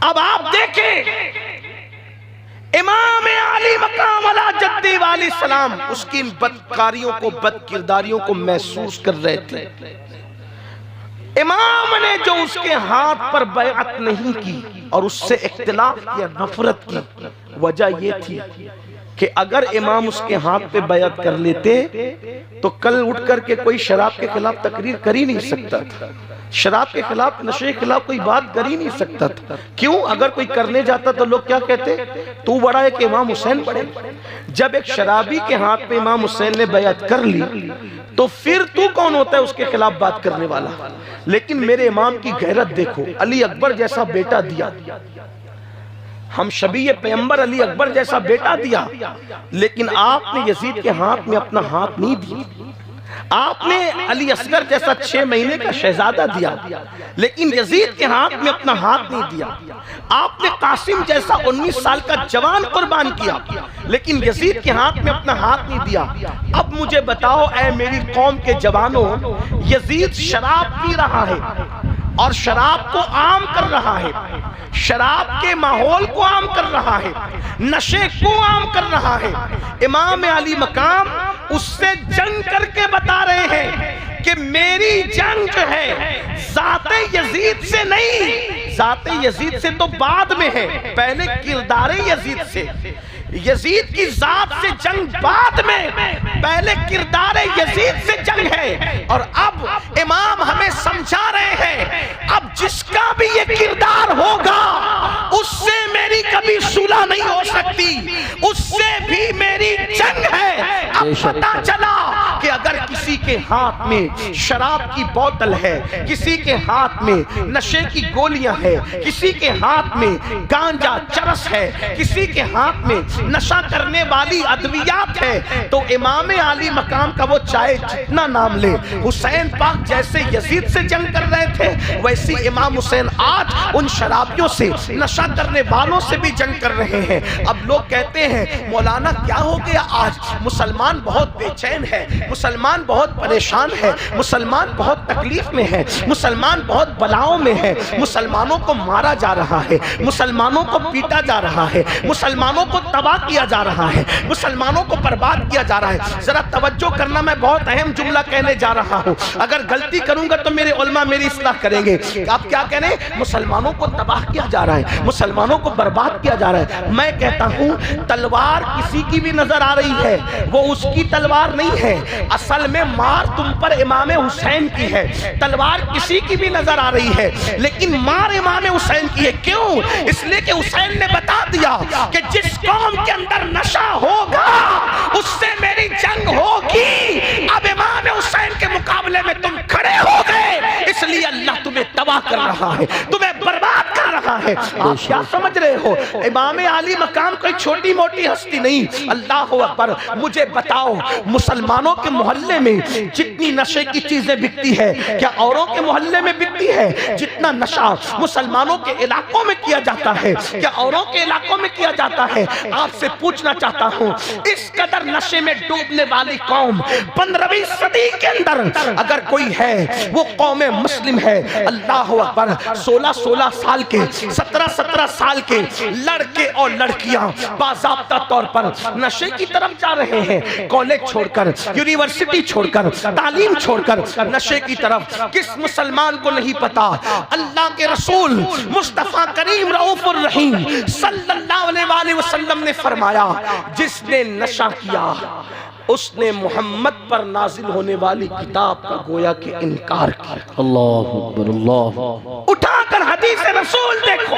اب آپ دیکھیں امام علی مقام علی جدی والی سلام اس کی بدکاریوں کو، بد کرداریوں کو محسوس کر رہے تھے۔ امام نے جو اس کے ہاتھ پر بیعت نہیں کی اور اس سے اختلاف کیا، نفرت کی، وجہ یہ تھی کہ اگر امام اس کے ہاتھ پہ بیعت کر لیتے تو کل اٹھ کر کے کوئی شراب کے خلاف تقریر کر ہی نہیں سکتا تھا، شراب کے خلاف، نشے کے خلاف کوئی بات کر ہی نہیں سکتا تھا۔ کیوں؟ اگر کوئی کرنے جاتا تو لوگ کیا کہتے؟ تو بڑا ہے کہ امام حسین بڑے۔ جب ایک شرابی کے ہاتھ پہ امام حسین نے بیعت کر لی تو پھر تو کون ہوتا ہے اس کے خلاف بات کرنے والا؟ لیکن میرے امام کی غیرت دیکھو، علی اکبر جیسا بیٹا دیا، ہم شبیہ پیغمبر علی اکبر جیسا بیٹا دیا، لیکن آپ نے یزید کے ہاتھ میں اپنا ہاتھ نہیں دیا۔ آپ نے علی اصغر جیسا 6 مہینے کا شہزادہ دیا، لیکن یزید کے ہاتھ میں اپنا ہاتھ نہیں دیا۔ آپ نے قاسم جیسا 19 سال کا جوان قربان کیا، لیکن یزید کے ہاتھ میں اپنا ہاتھ نہیں دیا۔ اب مجھے بتاؤ اے میری قوم کے جوانوں، یزید شراب پی رہا ہے اور شراب کو عام کر رہا ہے، شراب کے ماحول کو عام کر رہا ہے، نشے کو عام کر رہا ہے۔ امام علی مقام اس سے جنگ کر کے بتا رہے ہیں کہ میری جنگ جو ہے ذات یزید سے نہیں، ذات یزید سے تو بعد میں ہے، پہلے کردار یزید سے۔ یزید کی ذات سے جنگ بعد میں، پہلے کردار یزید سے جنگ ہے۔ اور اب امام ہمیں سمجھا رہے ہیں اب جس کا بھی یہ کردار ہوگا اس سے میری کبھی صلح نہیں ہو سکتی، اس سے بھی میری جنگ ہے۔ اب پتہ چلا کہ اگر کسی کے ہاتھ میں شراب کی بوتل ہے، کسی کے ہاتھ میں نشے کی گولیاں ہے، کسی کے ہاتھ میں گانجا چرس ہے، کسی کے ہاتھ میں نشہ کرنے والی ادویات ہے، تو امام علی مقام کا وہ چاہے جتنا نام لے، حسین پاک جیسے یزید سے جنگ کر رہے تھے ویسی امام حسین آج ان شرابیوں سے، نشہ کرنے والوں سے بھی جنگ کر رہے ہیں۔ اب لوگ کہتے ہیں مولانا کیا ہو گیا آج؟ مسلمان بہت بے چین ہے، مسلمان بہت پریشان ہے، مسلمان بہت تکلیف میں ہے، مسلمان بہت بلاؤں میں ہے، مسلمانوں کو مارا جا رہا ہے، مسلمانوں کو پیٹا جا رہا ہے، مسلمانوں کو تباہ کیا جا رہا ہے، مسلمانوں کو برباد کیا جا رہا ہے۔ ذرا توجہ کرنا، میں بہت اہم جملہ کہنے جا رہا ہوں، اگر غلطی کروں گا تو میرے علماء میری اصلاح کریں گے۔ آپ کیا کہہ رہے ہیں؟ مسلمانوں کو تباہ کیا جا رہا ہے، مسلمانوں کو برباد کیا جا رہا ہے۔ میں کہتا ہوں تلوار کسی کی بھی نظر آ رہی ہے، وہ اس کی تلوار نہیں ہے، اصل میں مار تم پر امام حسین کی ہے۔ تلوار کسی کی بھی نظر آ رہی ہے لیکن مار امام حسین کی ہے۔ کیوں؟ اس لیے کہ حسین نے بتا دیا کہ جس قوم کے اندر نشہ ہوگا اس سے میری جنگ ہوگی۔ اب امام حسین کے مقابلے میں تم کھڑے ہو گئے، اس لیے اللہ تمہیں تباہ کر رہا ہے، تمہیں برباد کر رہا ہے۔ آپ کیا سمجھ رہے ہو؟ امام علی مقام کوئی چھوٹی موٹی ہستی نہیں۔ اللہ اکبر! مجھے بتاؤ مسلمانوں کے محلے میں جتنی نشے کی چیزیں بکتی ہے کیا اوروں کے محلے میں بکتی ہے؟ جتنا نشہ مسلمانوں کے علاقوں میں کیا جاتا ہے کیا اوروں کے علاقوں میں کیا جاتا ہے؟ آپ سے پوچھنا چاہتا ہوں اس قدر نشے میں ڈوبنے والی قوم 15ویں صدی کے اندر اگر کوئی ہے وہ قوم مسلم ہے۔ اللہ اکبر! 16 سال کے 17 سال کے لڑکے اور لڑکیاں باضابطہ طور پر نشے کی طرف جا رہے ہیں، کالج چھوڑ کر، یونیورسٹی چھوڑ کر، تعلیم چھوڑ کر نشے کی طرف۔ کس مسلمان کو نہیں پتا اللہ کے رسول مصطفیٰ کریم رؤوف الرحیم صلی اللہ علیہ وسلم نے فرمایا جس نے نشہ کیا اس نے محمد پر نازل ہونے والی کتاب کا گویا کہ انکار کیا۔ اللہ اکبر! اللہ اٹھا کر حدیث رسول دیکھو،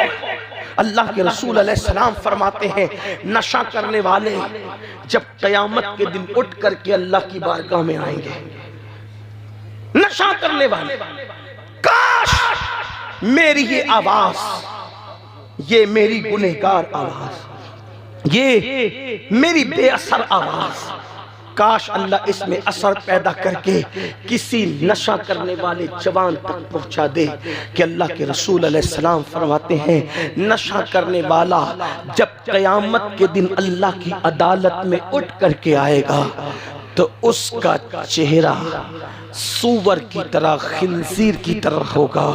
اللہ کے رسول علیہ السلام فرماتے ہیں نشہ کرنے والے جب قیامت کے دن اٹھ کر کے اللہ کی بارگاہ میں آئیں گے، نشہ کرنے والے، کاش میری یہ آواز، یہ میری گنہگار آواز، یہ میری بے اثر آواز، کاش اللہ اس میں اثر پیدا کر کے کسی نشہ کرنے والے جوان تک پہنچا دے کہ اللہ کے رسول علیہ السلام فرماتے ہیں نشہ کرنے والا جب قیامت کے دن اللہ کی عدالت میں اٹھ کر کے آئے گا تو اس کا چہرہ سور کی طرح، خنزیر کی طرح ہوگا۔